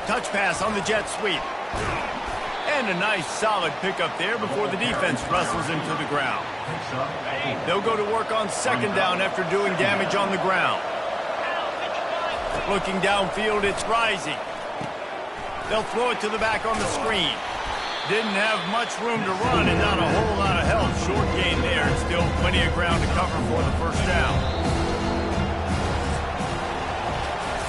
Touch pass on the jet sweep. And a nice solid pickup there before the defense wrestles him to the ground. They'll go to work on 2nd down after doing damage on the ground. Looking downfield, it's Rising. They'll throw it to the back on the screen. Didn't have much room to run and not a whole lot of help. Short gain there and still plenty of ground to cover for the first down.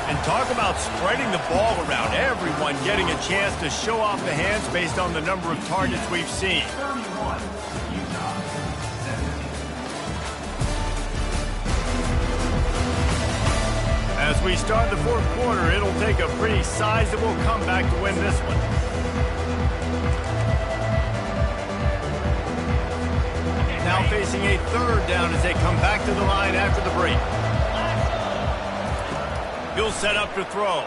And talk about spreading the ball around. Everyone getting a chance to show off the hands based on the number of targets we've seen. 31, Utah. As we start the fourth quarter, it'll take a pretty sizable comeback to win this one. Now facing a 3rd down as they come back to the line after the break. He'll set up to throw.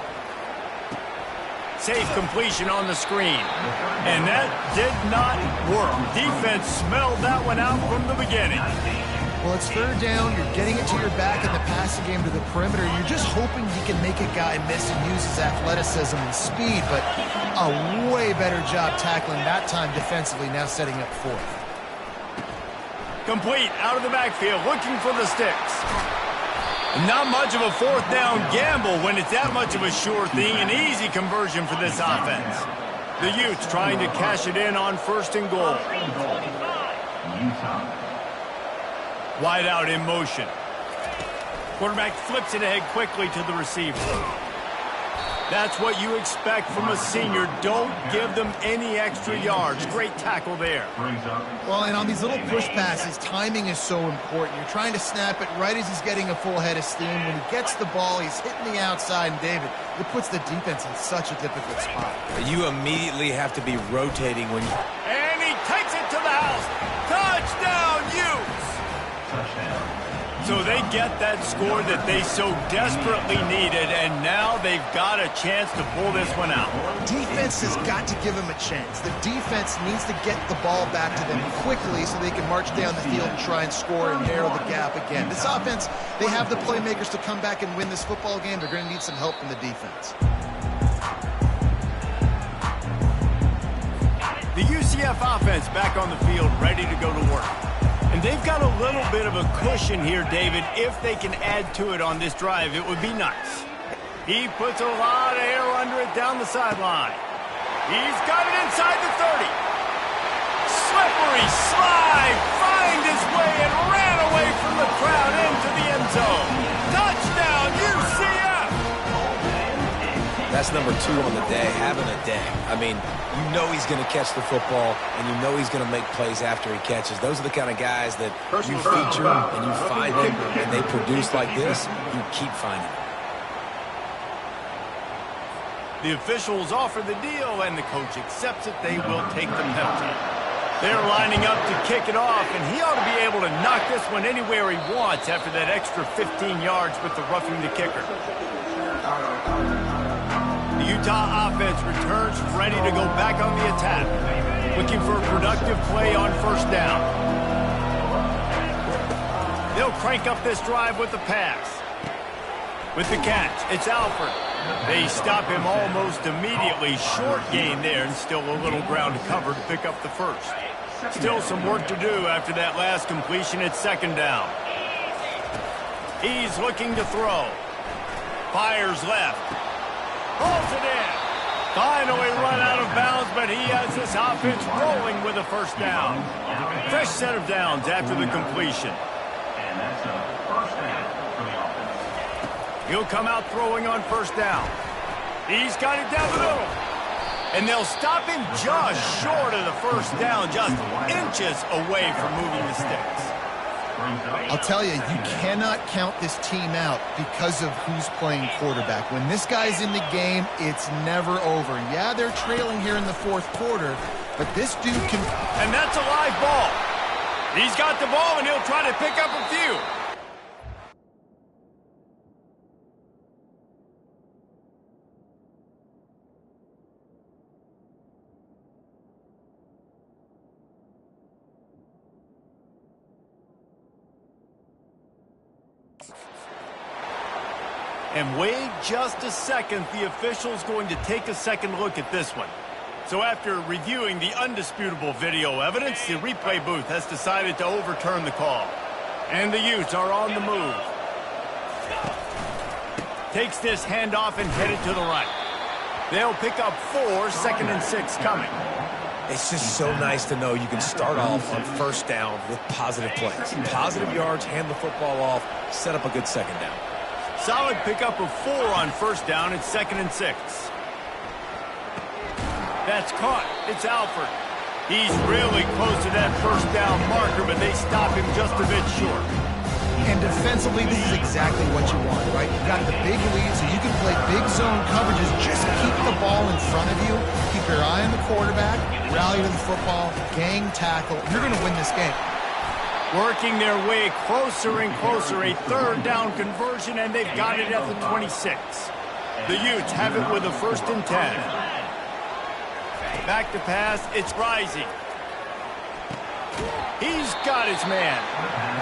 Safe completion on the screen. And that did not work. Defense smelled that one out from the beginning. Well, it's 3rd down. You're getting it to your back in the passing game to the perimeter. You're just hoping he can make a guy miss and use his athleticism and speed, but a way better job tackling that time defensively, now setting up 4th. Complete out of the backfield, looking for the sticks. Not much of a 4th down gamble when it's that much of a sure thing. An easy conversion for this offense. The Utes trying to cash it in on 1st and goal. Utah. Wide out in motion. Quarterback flips it ahead quickly to the receiver. That's what you expect from a senior. Don't give them any extra yards. Great tackle there. Well, and on these little push passes, timing is so important. You're trying to snap it right as he's getting a full head of steam. When he gets the ball, he's hitting the outside, and David, it puts the defense in such a difficult spot. You immediately have to be rotating when you... And he takes it to the house. Touchdown, Utes! So they get that score that they so desperately needed, and now they've got a chance to pull this one out. Defense has got to give them a chance. The defense needs to get the ball back to them quickly so they can march down the field and try and score and narrow the gap again. This offense, they have the playmakers to come back and win this football game. They're going to need some help from the defense. The UCF offense back on the field, ready to go to work. And they've got a little bit of a cushion here, David. If they can add to it on this drive, it would be nice. He puts a lot of air under it down the sideline. He's got it inside the 30. Slippery slide, find his way and ran away from the crowd into the end zone. Touchdown, UCF! That's number 2 on the day, having a day. I mean, you know he's going to catch the football, and you know he's going to make plays after he catches. Those are the kind of guys that you feature and you find them, and they produce like this, you keep finding them. The officials offer the deal, and the coach accepts it. They will take the penalty. They're lining up to kick it off, and he ought to be able to knock this one anywhere he wants after that extra 15 yards with the roughing the kicker. The Utah offense returns ready to go back on the attack, looking for a productive play on 1st down. They'll crank up this drive with the pass. With the catch, it's Alford. They stop him almost immediately. Short gain there, and still a little ground to cover to pick up the first. Still some work to do after that last completion. It's 2nd down. He's looking to throw. Fires left. Pulls it in. Finally run out of bounds, but he has this offense rolling with a 1st down. Fresh set of downs after the completion. And that's a 1st down for the offense. He'll come out throwing on 1st down. He's got it down the middle. And they'll stop him just short of the first down, just inches away from moving the sticks. I'll tell you, you cannot count this team out because of who's playing quarterback. When this guy's in the game, it's never over. Yeah, they're trailing here in the fourth quarter, but this dude can... And that's a live ball. He's got the ball, and he'll try to pick up a few. And wait just a second, the official's going to take a second look at this one. So after reviewing the undisputable video evidence, the replay booth has decided to overturn the call. And the Utes are on the move. Takes this handoff and headed to the right. They'll pick up 4, 2nd and 6 coming. It's just so nice to know you can start off on first down with positive plays. Positive yards, hand the football off, set up a good second down. Solid pickup of 4 on first down at 2nd and 6. That's caught. It's Alford. He's really close to that first down marker, but they stop him just a bit short. And defensively, this is exactly what you want, right? You've got the big lead, so you can play big zone coverages. Just keep the ball in front of you. Keep your eye on the quarterback. Rally to the football. Gang tackle. You're going to win this game. Working their way closer and closer, a 3rd down conversion, and they've got it at the 26. The Utes have it with a 1st and 10. Back to pass, it's Rising. He's got his man.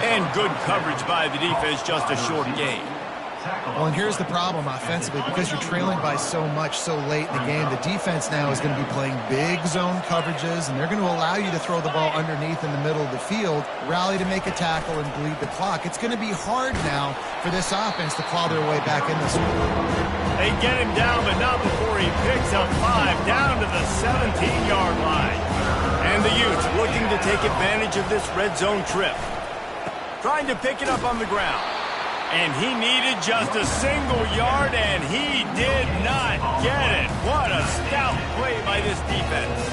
And good coverage by the defense, just a short gain. Well, and here's the problem offensively. Because you're trailing by so much so late in the game, the defense now is going to be playing big zone coverages, and they're going to allow you to throw the ball underneath in the middle of the field, rally to make a tackle, and bleed the clock. It's going to be hard now for this offense to claw their way back in this one. They get him down, but not before he picks up 5 down to the 17-yard line. And the Utes looking to take advantage of this red zone trip. Trying to pick it up on the ground. And he needed just a single yard, and he did not get it. What a stout play by this defense.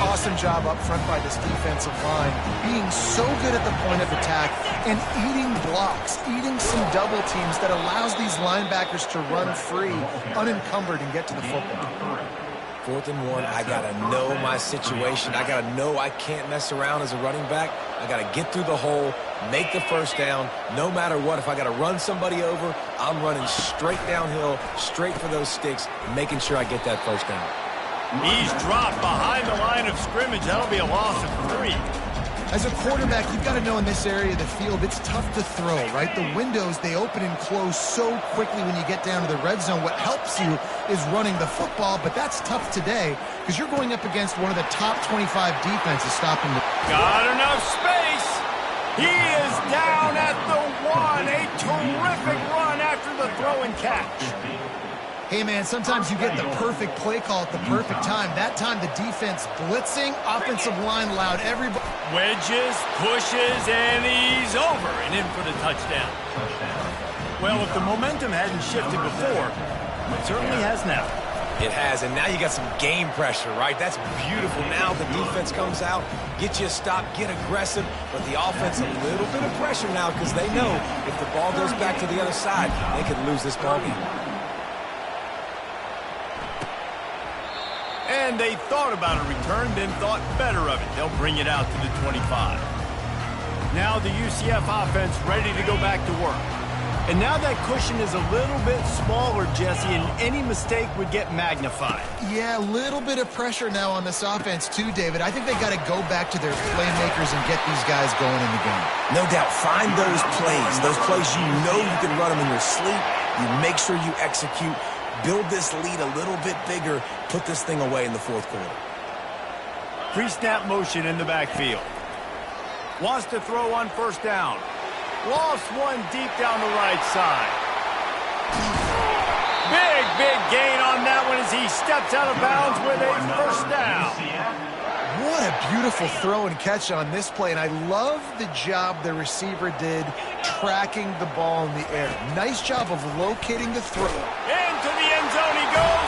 Awesome job up front by this defensive line, being so good at the point of attack and eating blocks, eating some double teams that allows these linebackers to run free, unencumbered, and get to the football. 4th and 1, I got to know my situation. I got to know I can't mess around as a running back. I got to get through the hole, make the first down. No matter what, if I got to run somebody over, I'm running straight downhill, straight for those sticks, making sure I get that first down. He's dropped behind the line of scrimmage. That'll be a loss of 3. As a quarterback, you've got to know in this area of the field, it's tough to throw, right? The windows, they open and close so quickly when you get down to the red zone. What helps you is running the football, but that's tough today because you're going up against one of the top 25 defenses stopping the... Got enough space. He is down at the 1. A terrific run after the throw and catch. Hey, man, sometimes you get the perfect play call at the perfect time. That time, the defense blitzing, offensive line loud. Everybody wedges, pushes, and he's over and in for the touchdown. Well, if the momentum hadn't shifted before, it certainly has now. It has, and now you got some game pressure, right? That's beautiful. Now the defense comes out, get you a stop, get aggressive, but the offense a little bit of pressure now because they know if the ball goes back to the other side, they could lose this ball game. And they thought about a return, then thought better of it. They'll bring it out to the 25. Now the UCF offense ready to go back to work. And now that cushion is a little bit smaller, Jesse, and any mistake would get magnified. Yeah, a little bit of pressure now on this offense too, David. I think they got to go back to their playmakers and get these guys going in the game. No doubt. Find those plays you know you can run them in your sleep. You make sure you execute. Build this lead a little bit bigger. Put this thing away in the fourth quarter. Pre-snap motion in the backfield. Wants to throw on first down. Lost one deep down the right side. Big gain on that one as he steps out of bounds with a first down. What a beautiful throw and catch on this play, and I love the job the receiver did tracking the ball in the air. Nice job of locating the throw. Into the end zone he goes.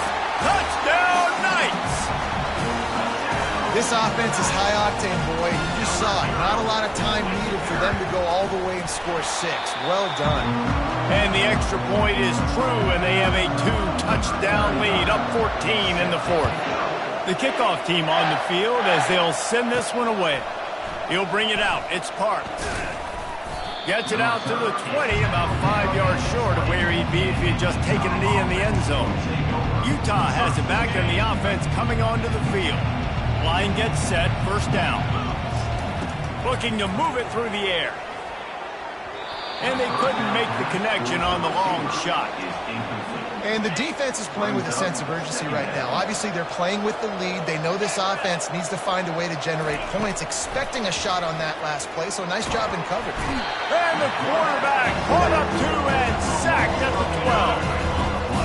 This offense is high octane, boy. You just saw it. Not a lot of time needed for them to go all the way and score 6. Well done. And the extra point is true, and they have a 2-touchdown lead, up 14 in the fourth. The kickoff team on the field as they'll send this one away. He'll bring it out. It's Park. Gets it out to the 20, about 5 yards short of where he'd be if he had just taken a knee in the end zone. Utah has it back, and the offense coming onto the field. Line gets set, first down. Looking to move it through the air. And they couldn't make the connection on the long shot. And the defense is playing with a sense of urgency right now. Obviously, they're playing with the lead. They know this offense needs to find a way to generate points, expecting a shot on that last play, so nice job in coverage. And the quarterback caught up to and sacked at the 12.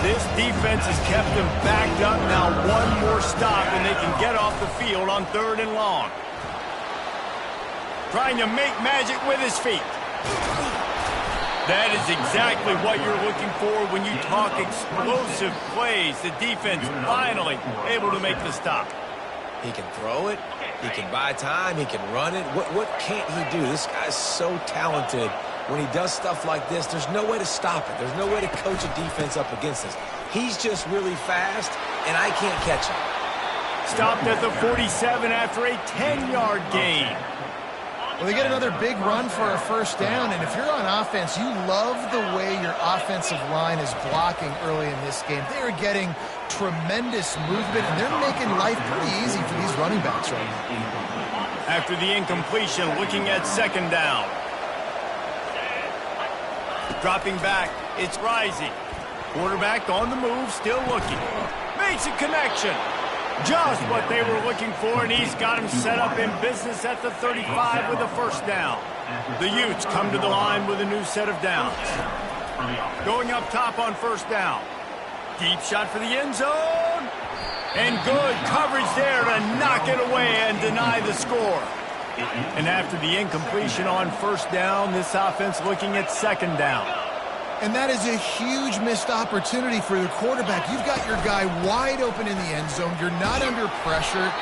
This defense has kept them backed up. Now one more stop, and they can get off the field on 3rd and long. Trying to make magic with his feet. That is exactly what you're looking for when you talk explosive plays. The defense finally able to make the stop. He can throw it. He can buy time. He can run it. What can't he do? This guy's so talented. When he does stuff like this, there's no way to stop it. There's no way to coach a defense up against this. He's just really fast, and I can't catch him. Stopped at the 47 after a 10-yard gain. Well, they get another big run for a first down, and if you're on offense, you love the way your offensive line is blocking early in this game. They are getting tremendous movement, and they're making life pretty easy for these running backs right now. After the incompletion, looking at 2nd down. Dropping back, it's Rising. Quarterback on the move, still looking. Makes a connection. Just what they were looking for, and he's got him set up in business at the 35 with a first down. The Utes come to the line with a new set of downs. Going up top on first down. Deep shot for the end zone. And good coverage there to knock it away and deny the score. And after the incompletion on first down, this offense looking at 2nd down. And that is a huge missed opportunity for the quarterback. You've got your guy wide open in the end zone. You're not under pressure.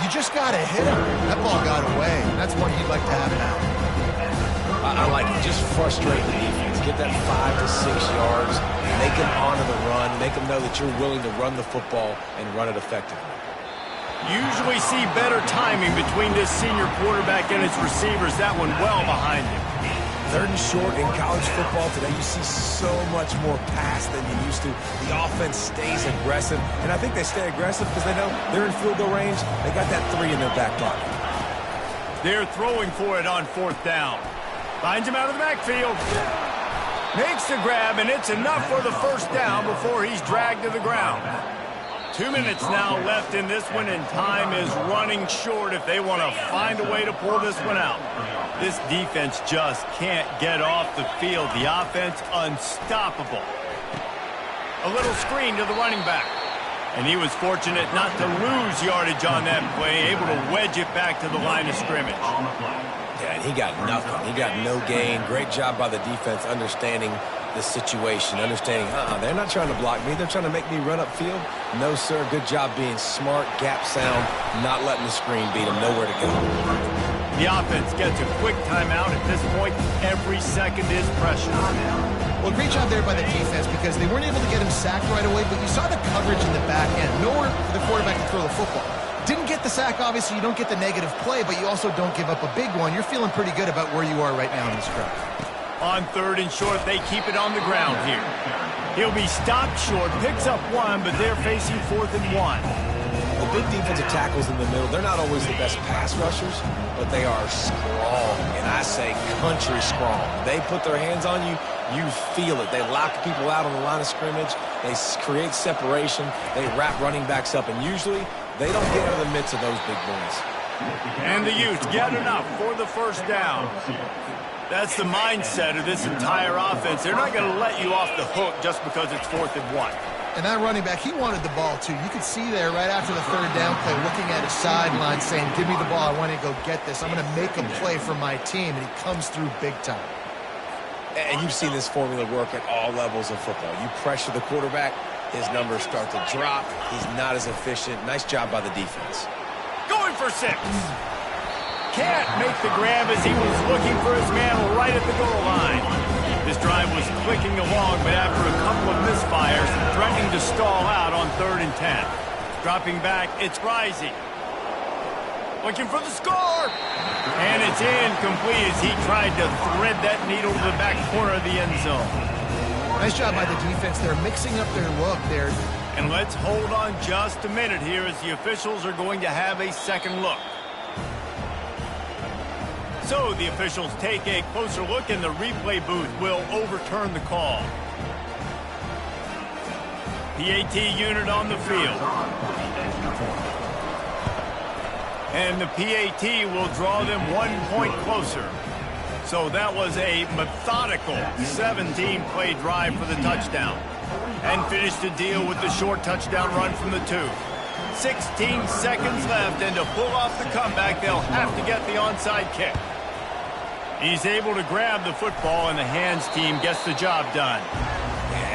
You just got to hit him. That ball got away. That's one you'd like to have now. I like it. Just frustrate the defense. Get that 5 to 6 yards. Make them honor the run. Make them know that you're willing to run the football and run it effectively. Usually see better timing between this senior quarterback and his receivers. That one well behind him. 3rd and short in college football today. You see so much more pass than you used to. The offense stays aggressive, and I think they stay aggressive because they know they're in field goal range. They got that 3 in their back pocket. They're throwing for it on 4th down. Finds him out of the backfield. Makes the grab, and it's enough for the first down before he's dragged to the ground. 2 minutes now left in this one, and time is running short if they want to find a way to pull this one out. This defense just can't get off the field. The offense unstoppable. A little screen to the running back. And he was fortunate not to lose yardage on that play, able to wedge it back to the line of scrimmage. Yeah, and he got nothing. He got no gain. Great job by the defense understanding the situation, understanding, they're not trying to block me. They're trying to make me run upfield. No, sir. Good job being smart, gap sound, not letting the screen beat him. Nowhere to go. The offense gets a quick timeout. At this point, every second is precious. Well, great job there by the defense because they weren't able to get him sacked right away, but you saw the coverage in the back end. Nowhere for the quarterback to throw the football. Didn't get the sack, obviously. You don't get the negative play, but you also don't give up a big one. You're feeling pretty good about where you are right now in this drive. On 3rd and short, they keep it on the ground here. He'll be stopped short, picks up 1, but they're facing 4th and 1. The big defensive tackles in the middle, they're not always the best pass rushers, but they are strong, and I say country strong. They put their hands on you, you feel it. They lock people out on the line of scrimmage. They create separation. They wrap running backs up, and usually they don't get out of the midst of those big boys. And the Utes get enough for the first down. That's the mindset of this entire offense. They're not going to let you off the hook just because it's 4th and 1. And that running back, he wanted the ball, too. You could see there right after the 3rd down play, looking at his sideline, saying, give me the ball. I want to go get this. I'm going to make a play for my team. And he comes through big time. And you've seen this formula work at all levels of football. You pressure the quarterback, his numbers start to drop. He's not as efficient. Nice job by the defense. Going for 6. Can't make the grab as he was looking for his man right at the goal line. This drive was clicking along, but after a couple of misfires, threatening to stall out on 3rd and 10. Dropping back, it's Rising. Looking for the score. And it's incomplete as he tried to thread that needle to the back corner of the end zone. Nice job by the defense. They're mixing up their look there. And let's hold on just a minute here as the officials are going to have a second look. So the officials take a closer look and the replay booth will overturn the call. PAT unit on the field. And the PAT will draw them 1 point closer. So that was a methodical 17-play drive for the touchdown. And finished the deal with the short touchdown run from the 2. 16 seconds left, and to pull off the comeback, they'll have to get the onside kick. He's able to grab the football, and the hands team gets the job done.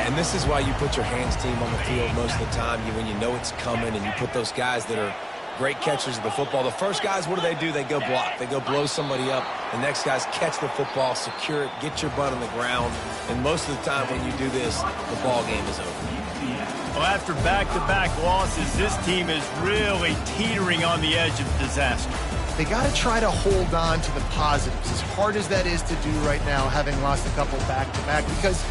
And this is why you put your hands team on the field most of the time, when you know it's coming, and you put those guys that are great catchers of the football. The first guys, what do? They go block. They go blow somebody up. The next guys catch the football, secure it, get your butt on the ground. And most of the time when you do this, the ball game is over. Well, after back-to-back losses, this team is really teetering on the edge of disaster. They got to try to hold on to the positives, as hard as that is to do right now, having lost a couple back-to-back, because